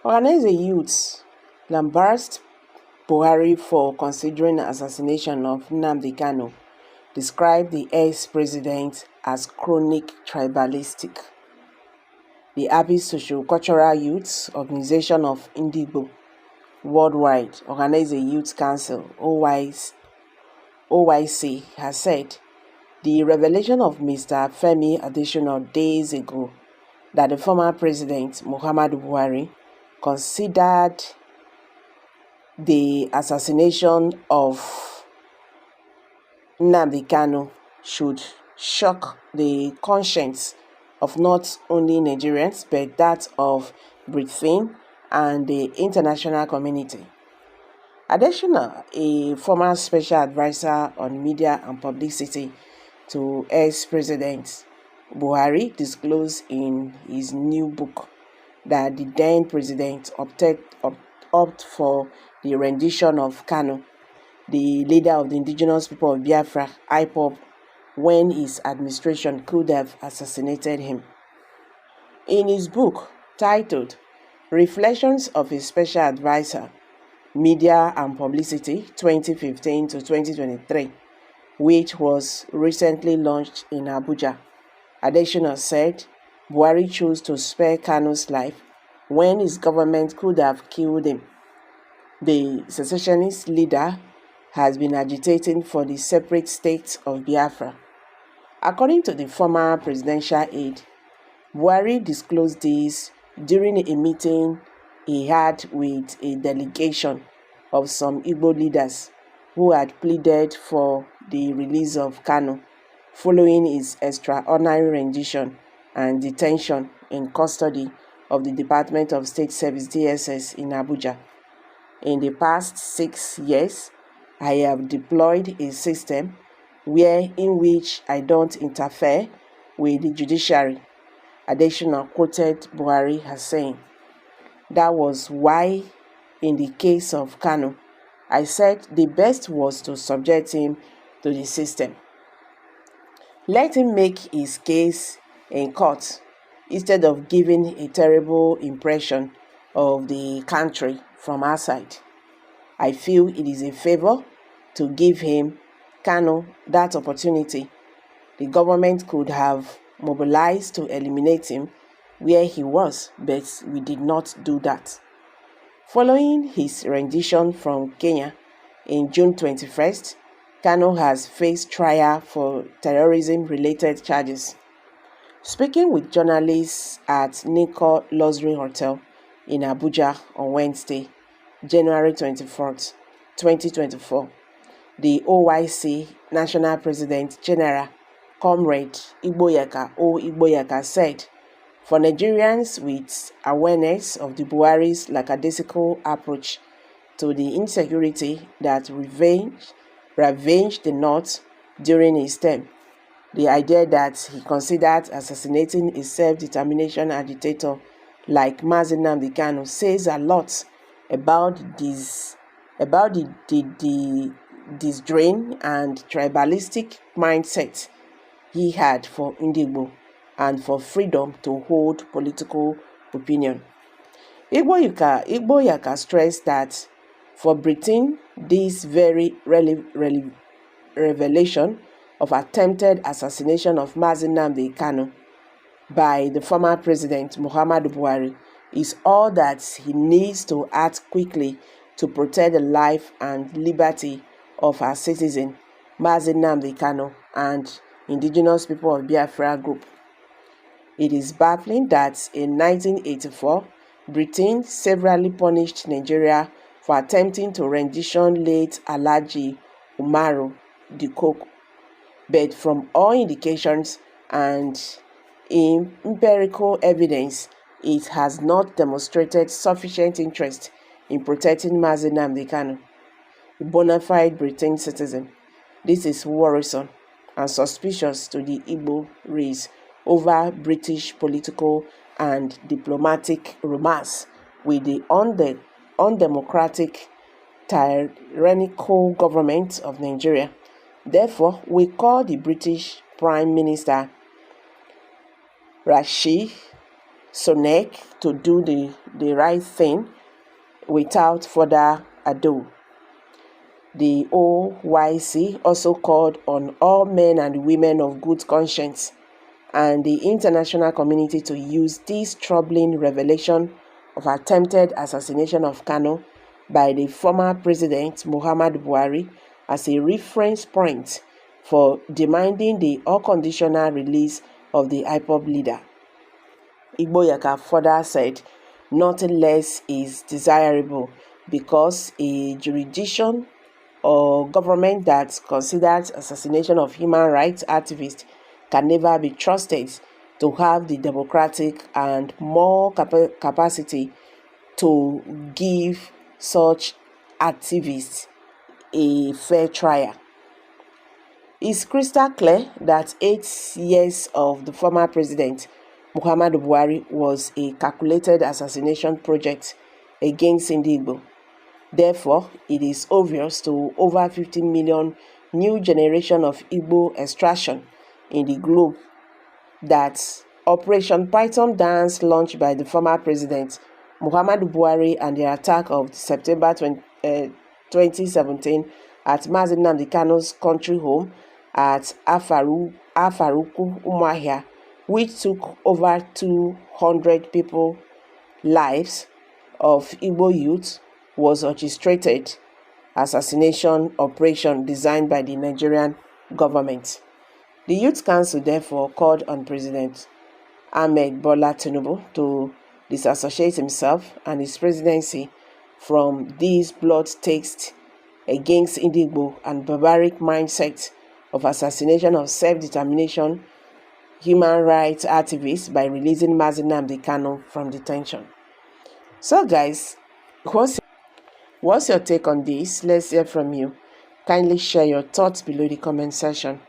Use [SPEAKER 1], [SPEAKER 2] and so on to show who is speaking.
[SPEAKER 1] Ohanaeze youths lambast Buhari for considering assassination of Nnamdi Kanu, described the ex-president as chronic tribalistic. The Happy Socio-Cultural Youth Organization of Indigo Worldwide, Ohanaeze Youth Council, OYC, has said the revelation of Mr. Femi Adesina days ago that the former president, Muhammadu Buhari, considered the assassination of Nnamdi Kanu should shock the conscience of not only Nigerians but that of Britain and the international community. Adesina, a former special advisor on media and publicity to ex-president Buhari, disclosed in his new book that the then president opted for the rendition of Kanu, the leader of the indigenous people of Biafra, IPOB, when his administration could have assassinated him. In his book titled Reflections of a Special Advisor, Media and Publicity 2015 to 2023, which was recently launched in Abuja, Adesina said Buhari chose to spare Kanu's life when his government could have killed him. The secessionist leader has been agitating for the separate state of Biafra. According to the former presidential aide, Buhari disclosed this during a meeting he had with a delegation of some Igbo leaders who had pleaded for the release of Kanu following his extraordinary rendition and detention in custody of the Department of State Service DSS in Abuja. In the past 6 years, I have deployed a system in which I don't interfere with the judiciary, Adesina quoted Buhari as saying. That was why, in the case of Kanu, I said the best was to subject him to the system. Let him make his case in court instead of giving a terrible impression of the country from outside. I feel it is a favor to give him, Kanu, that opportunity. The government could have mobilized to eliminate him where he was, but we did not do that. Following his rendition from Kenya in June 21st, Kanu has faced trial for terrorism-related charges. Speaking with journalists at Nico Luxury Hotel in Abuja on Wednesday, January 24th, 2024, the OYC National President General, Comrade Igboyaka said, for Nigerians with awareness of the Buhari's lackadaisical approach to the insecurity that ravaged the North during his term, the idea that he considered assassinating a self-determination agitator like Mazi Nnamdi Kanu says a lot about the disdrain and tribalistic mindset he had for Indigo and for freedom to hold political opinion. Igboyaka stressed that for Britain, this very revelation of attempted assassination of Mazi Nnamdi Kanu by the former president Muhammadu Buhari is all that he needs to act quickly to protect the life and liberty of our citizen, Mazi Nnamdi Kanu, and indigenous people of Biafra group. It is baffling that in 1984, Britain severally punished Nigeria for attempting to rendition late Alhaji Umaru Dikoko. But from all indications and empirical evidence, it has not demonstrated sufficient interest in protecting Mazi Nnamdi Kanu, a bona fide Britain citizen. This is worrisome and suspicious to the Igbo race over British political and diplomatic romance with the undemocratic, tyrannical government of Nigeria. Therefore, we call the British Prime Minister Rishi SONEC to do the right thing without further ado. The OYC also called on all men and women of good conscience and the international community to use this troubling revelation of attempted assassination of Kanu by the former president Muhammadu Buhari as a reference point for demanding the unconditional release of the IPOB leader. Igboyaka further said, nothing less is desirable because a jurisdiction or government that considers assassination of human rights activists can never be trusted to have the democratic and moral capacity to give such activists a fair trial. It's crystal clear that 8 years of the former president Muhammadu Buhari was a calculated assassination project against Igbo. Therefore, it is obvious to over 50 million new generation of Igbo extraction in the globe that Operation Python Dance launched by the former president Muhammadu Buhari and the attack of September 2017 at Mazi Nnamdi Kanu's country home at Afaruku Umuahia, which took over 200 people lives of Igbo youth, was orchestrated assassination operation designed by the Nigerian government. The Youth Council therefore called on President Ahmed Bola Tinubu to disassociate himself and his presidency from this bloodthirsty against Igbo and barbaric mindset of assassination of self-determination human rights activists by releasing Mazi Nnamdi Kanu from detention. So guys, what's your take on this? Let's hear from you. Kindly share your thoughts below the comment section.